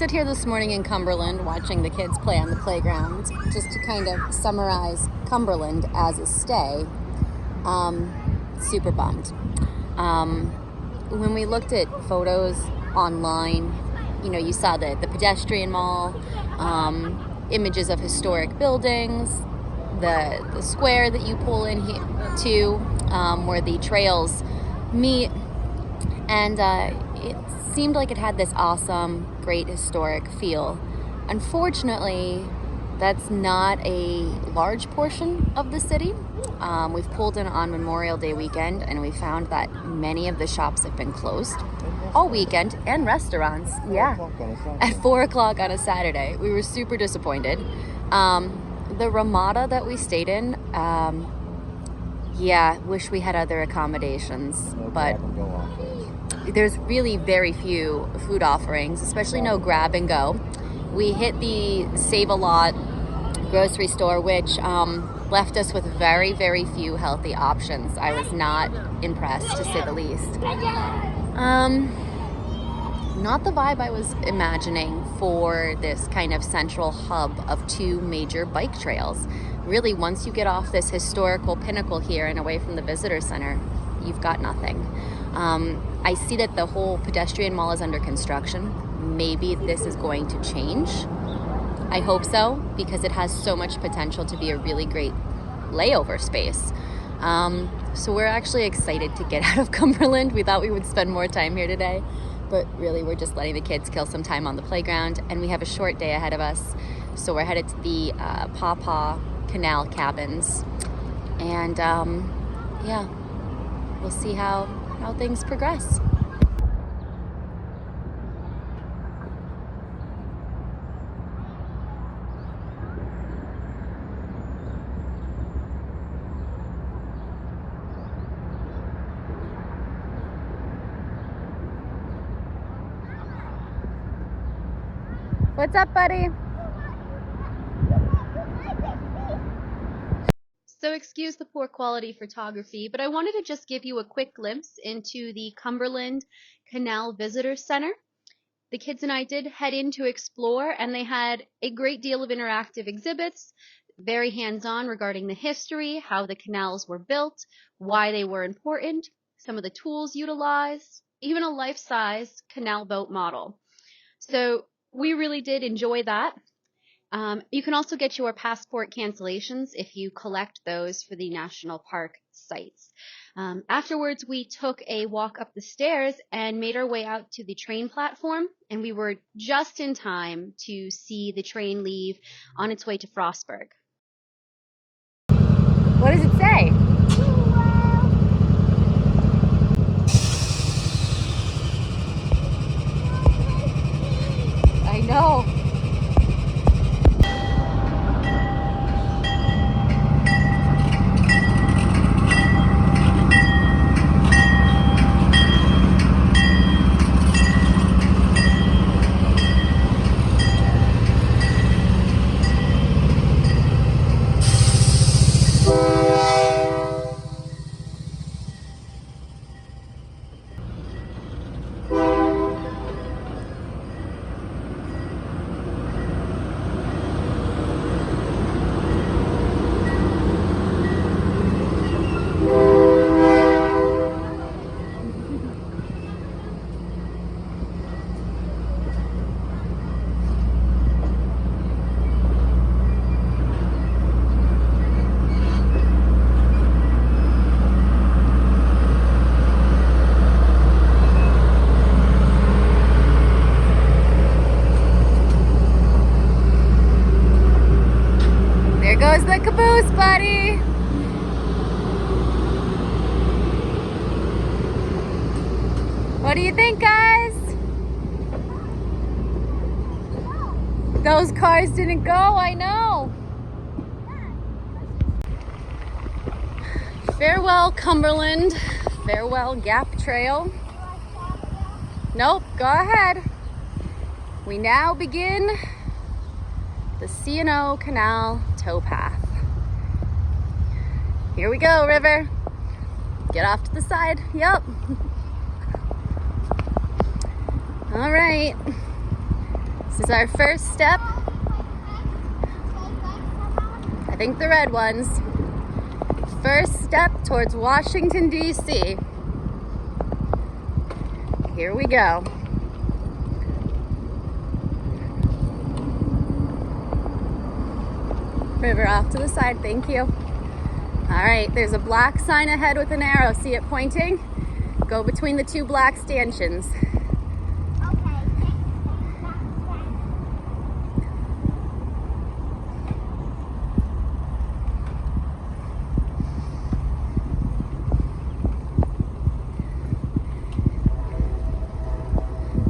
stood here this morning in Cumberland watching the kids play on the playground. Just to kind of summarize Cumberland as a stay, super bummed. When we looked at photos online, you know, you saw the pedestrian mall, images of historic buildings, the square that you pull in here to, where the trails meet, and it seemed like it had this awesome, great historic feel. Unfortunately, that's not a large portion of the city. We've pulled in on Memorial Day weekend, and we found that many of the shops have been closed all weekend, and restaurants, at 4 o'clock on a Saturday. We were super disappointed. The Ramada that we stayed in, wish we had other accommodations, but there's really very few food offerings, especially no grab and go. We hit the Save a Lot grocery store, which left us with very, very few healthy options. I was not impressed, to say the least. Not the vibe I was imagining for this kind of central hub of two major bike trails. Really, once you get off this historical pinnacle here and away from the visitor center, you've got nothing. I see that the whole pedestrian mall is under construction. Maybe this is going to change. I hope so, because it has so much potential to be a really great layover space. So we're actually excited to get out of Cumberland. We thought we would spend more time here today, but really we're just letting the kids kill some time on the playground, and we have a short day ahead of us. So we're headed to the PawPaw Canal cabins, and we'll see how things progress. What's up, buddy? So excuse the poor quality photography, but I wanted to just give you a quick glimpse into the Cumberland Canal Visitor Center. The kids and I did head in to explore, and they had a great deal of interactive exhibits, very hands-on regarding the history, how the canals were built, why they were important, some of the tools utilized, even a life-size canal boat model. So we really did enjoy that. You can also get your passport cancellations if you collect those for the national park sites. Afterwards, we took a walk up the stairs and made our way out to the train platform, and we were just in time to see the train leave on its way to Frostburg. What does it say? I know. Goes the caboose, buddy. What do you think, guys? Those cars didn't go, I know. Farewell, Cumberland. Farewell, Gap Trail. Nope, go ahead. We now begin the C&O Canal towpath. Here we go, River. Get off to the side. Yep. All right. This is our first step. I think the red ones. First step towards Washington, D.C. Here we go. River off to the side, thank you. All right, there's a black sign ahead with an arrow. See it pointing? Go between the two black stanchions.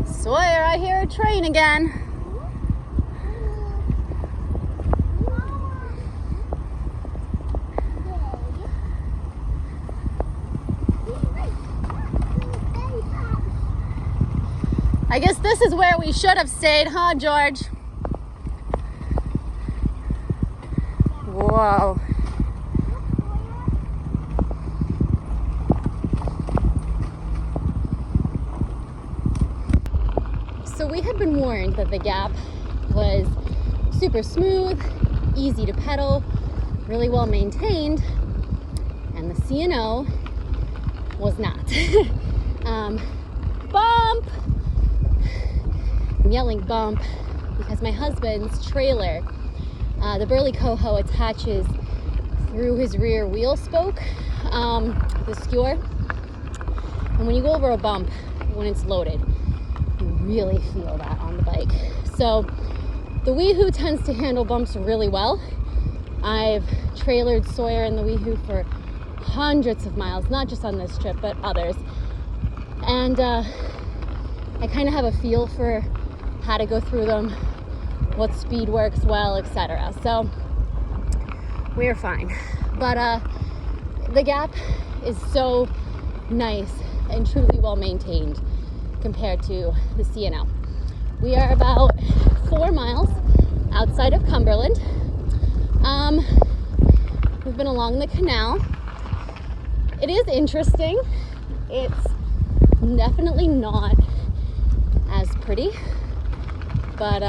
Sawyer, I hear a train again. I guess this is where we should have stayed, huh, George? Whoa. So we had been warned that the gap was super smooth, easy to pedal, really well maintained, and the C&O was not. Bump! I'm yelling bump because my husband's trailer, the Burley Coho attaches through his rear wheel spoke, the skewer, and when you go over a bump, when it's loaded, you really feel that on the bike. So the Weehoo tends to handle bumps really well. I've trailered Sawyer in the Weehoo for hundreds of miles, not just on this trip, but others. And I kind of have a feel for how to go through them, what speed works well, etc. So we're fine. But the gap is so nice and truly well maintained compared to the C&O. We are about 4 miles outside of Cumberland. We've been along the canal. It is interesting. It's definitely not as pretty, but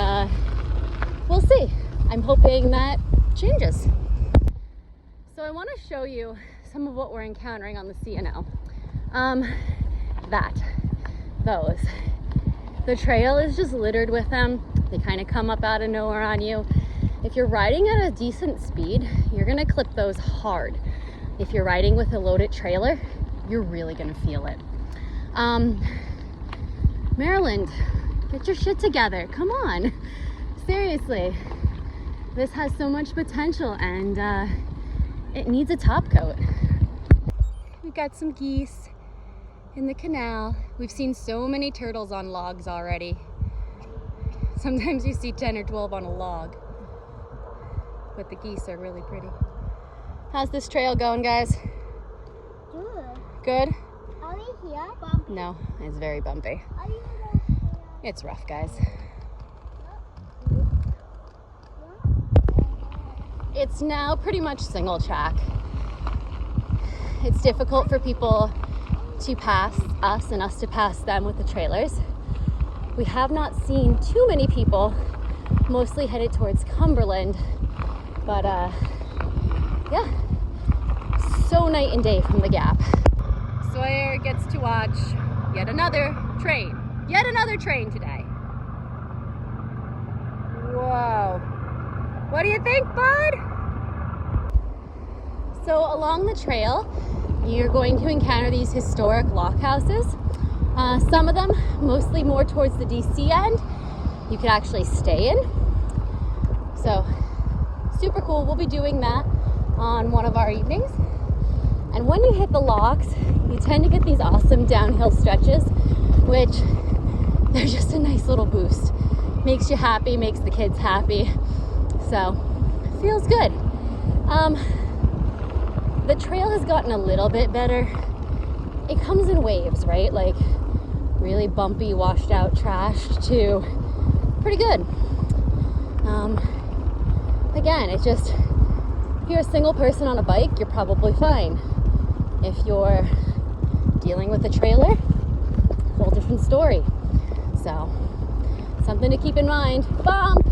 we'll see. I'm hoping that changes. So I want to show you some of what we're encountering on the C&O. Those. The trail is just littered with them. They kind of come up out of nowhere on you. If you're riding at a decent speed, you're gonna clip those hard. If you're riding with a loaded trailer, you're really gonna feel it. Maryland, get your shit together. Come on. Seriously. This has so much potential and it needs a top coat. We've got some geese in the canal. We've seen so many turtles on logs already. Sometimes you see 10 or 12 on a log, but the geese are really pretty. How's this trail going, guys? Good. Good? Are we here? Bumpy. No, it's very bumpy. Are you here? It's rough, guys. It's now pretty much single track. It's difficult for people to pass us and us to pass them with the trailers. We have not seen too many people, mostly headed towards Cumberland, but yeah, so night and day from the gap. Sawyer gets to watch yet another train today. Whoa, what do you think, bud? So along the trail, you're going to encounter these historic lock houses. Some of them, mostly more towards the DC end, you could actually stay in. So super cool. We'll be doing that on one of our evenings. And when you hit the locks, you tend to get these awesome downhill stretches, which they're just a nice little boost. Makes you happy, makes the kids happy. So feels good. The trail has gotten a little bit better. It comes in waves, right? Like really bumpy, washed out trash to pretty good. Again, it's just, if you're a single person on a bike, you're probably fine. If you're dealing with a trailer, whole different story. So Something to keep in mind. Bump!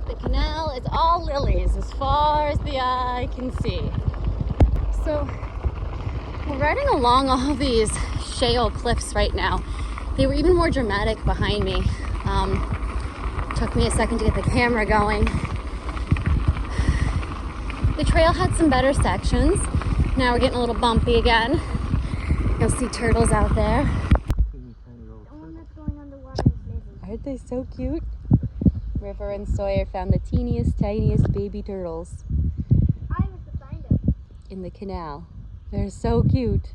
The canal is all lilies as far as the eye can see. So we're riding along all these shale cliffs right now. They were even more dramatic behind me. Took me a second to get the camera going. The trail had some better sections. Now we're getting a little bumpy again. You'll see turtles out there. The one that's going on the water is Lizzie. Aren't they so cute? River and Sawyer found the teeniest, tiniest baby turtles I was to find them. in the canal. They're so cute.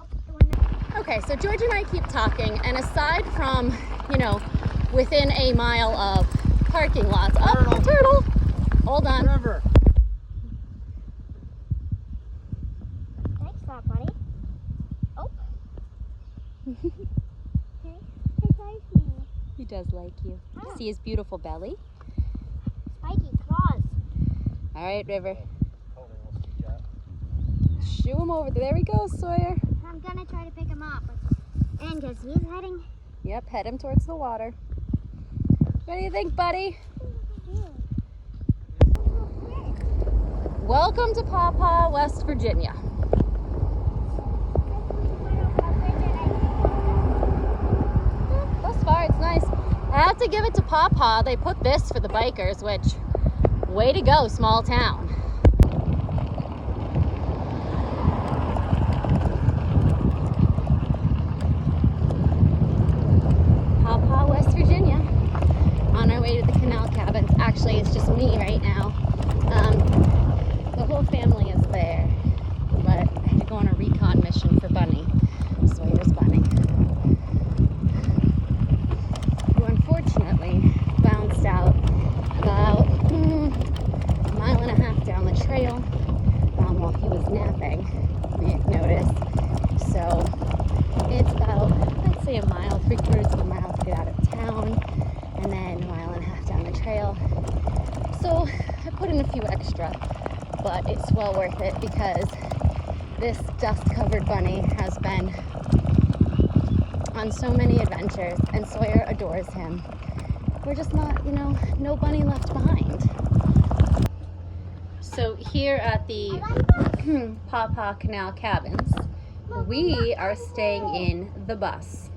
Oh, the one that... Okay, so George and I keep talking, and aside from, you know, within a mile of parking lots. Oh, turtle! Hold on. River. Thanks for that, buddy. Oh. Hey, likes me. He does like you. See his beautiful belly? Spiky claws. All right, River. Shoo him over there. There he goes, Sawyer. I'm gonna try to pick him up. And because he's heading... Yep, head him towards the water. What do you think, buddy? Welcome to PawPaw West Virginia. Thus far, it's nice. I have to give it to PawPaw. They put this for the bikers, which, way to go, small town. PawPaw West Virginia. On our way to the Canal cabins. Actually, it's just me right now. The whole family is there, but I had to go on a recon mission for Bunny, Sawyer's bunny, who unfortunately bounced out about a mile and a half down the trail while he was napping, you notice. So it's about, let's say, a mile, 3/4 of a mile to get out of town, and then a mile and a half down the trail. So I put in a few extra, but it's well worth it because this dust-covered bunny has been on so many adventures, and Sawyer adores him. We're just not, you know, no bunny left behind. So here at the PawPaw Canal cabins, we are staying in the bus,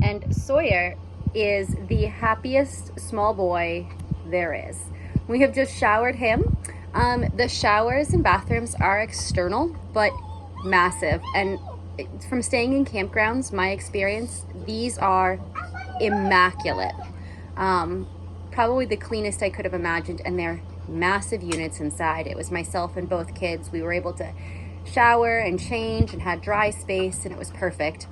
and Sawyer is the happiest small boy there is. We have just showered him. The showers and bathrooms are external, but massive. And from staying in campgrounds, my experience, these are immaculate. Probably the cleanest I could have imagined, and they're massive units inside. It was myself and both kids. We were able to shower and change and had dry space, and it was perfect.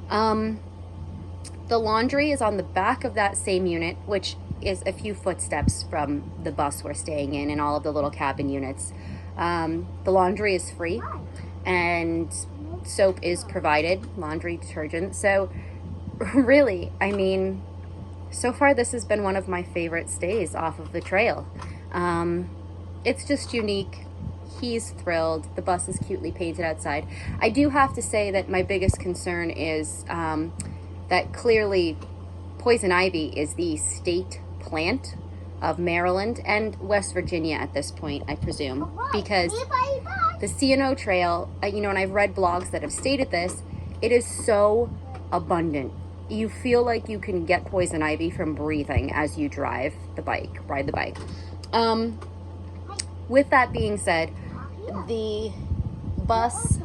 The laundry is on the back of that same unit, which is a few footsteps from the bus we're staying in and all of the little cabin units. The laundry is free and soap is provided, laundry detergent. So really, I mean, so far this has been one of my favorite stays off of the trail. It's just unique. He's thrilled. The bus is cutely painted outside. I do have to say that my biggest concern is that clearly poison ivy is the state plant of Maryland and West Virginia at this point, I presume, because the C&O Trail, you know, and I've read blogs that have stated this, it is so abundant. You feel like you can get poison ivy from breathing as you ride the bike. With that being said, the bus,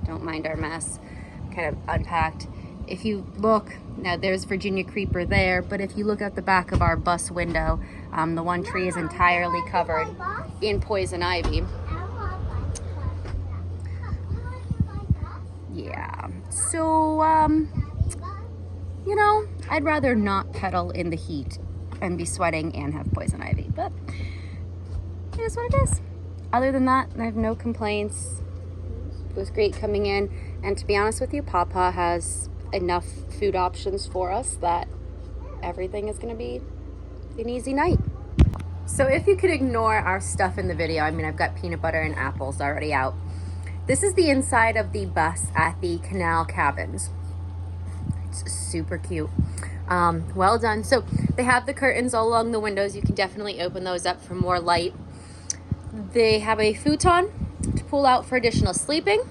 don't mind our mess, kind of unpacked. If you look, now there's Virginia creeper there, but if you look at the back of our bus window, the one tree is entirely covered in poison ivy. Yeah, so, you know, I'd rather not pedal in the heat and be sweating and have poison ivy, but it is what it is. Other than that, I have no complaints. It was great coming in, and to be honest with you, PawPaw has enough food options for us that everything is going to be an easy night. So if you could ignore our stuff in the video, I mean, I've got peanut butter and apples already out. This is the inside of the bus at the Canal cabins. It's super cute. Well done. So they have the curtains all along the windows. You can definitely open those up for more light. They have a futon to pull out for additional sleeping.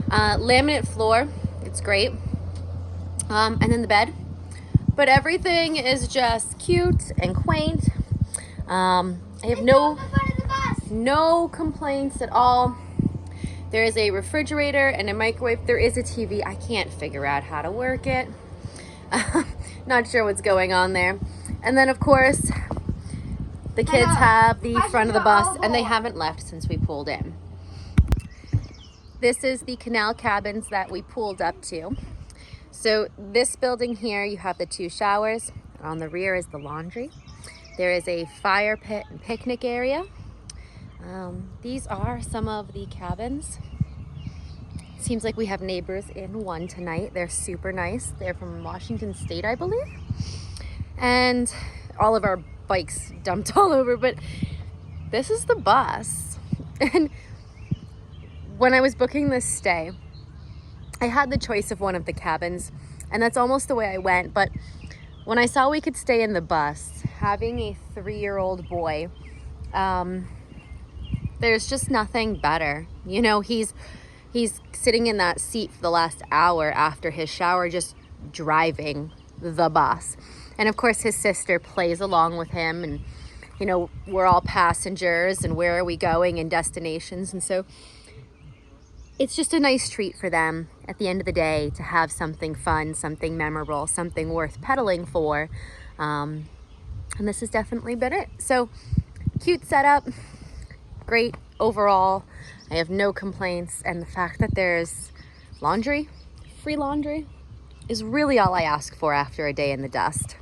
Laminate floor. It's great. And then the bed. But everything is just cute and quaint. I have no complaints at all. There is a refrigerator and a microwave. There is a TV. I can't figure out how to work it. Not sure what's going on there. And then, of course, the kids have the front of the bus, and they haven't left since we pulled in. This is the Canal cabins that we pulled up to. So this building here, you have the 2 showers. On the rear is the laundry. There is a fire pit and picnic area. These are some of the cabins. Seems like we have neighbors in one tonight. They're super nice. They're from Washington State, I believe. And all of our bikes dumped all over, but this is the bus. And when I was booking this stay, I had the choice of one of the cabins, and that's almost the way I went. But when I saw we could stay in the bus, having a 3-year-old boy, there's just nothing better. You know, he's sitting in that seat for the last hour after his shower, just driving the bus. And of course his sister plays along with him, and you know, we're all passengers and where are we going and destinations. And so it's just a nice treat for them at the end of the day to have something fun, something memorable, something worth pedaling for. And this has definitely been it. So cute setup, great overall. I have no complaints. And the fact that there's laundry, free laundry, is really all I ask for after a day in the dust.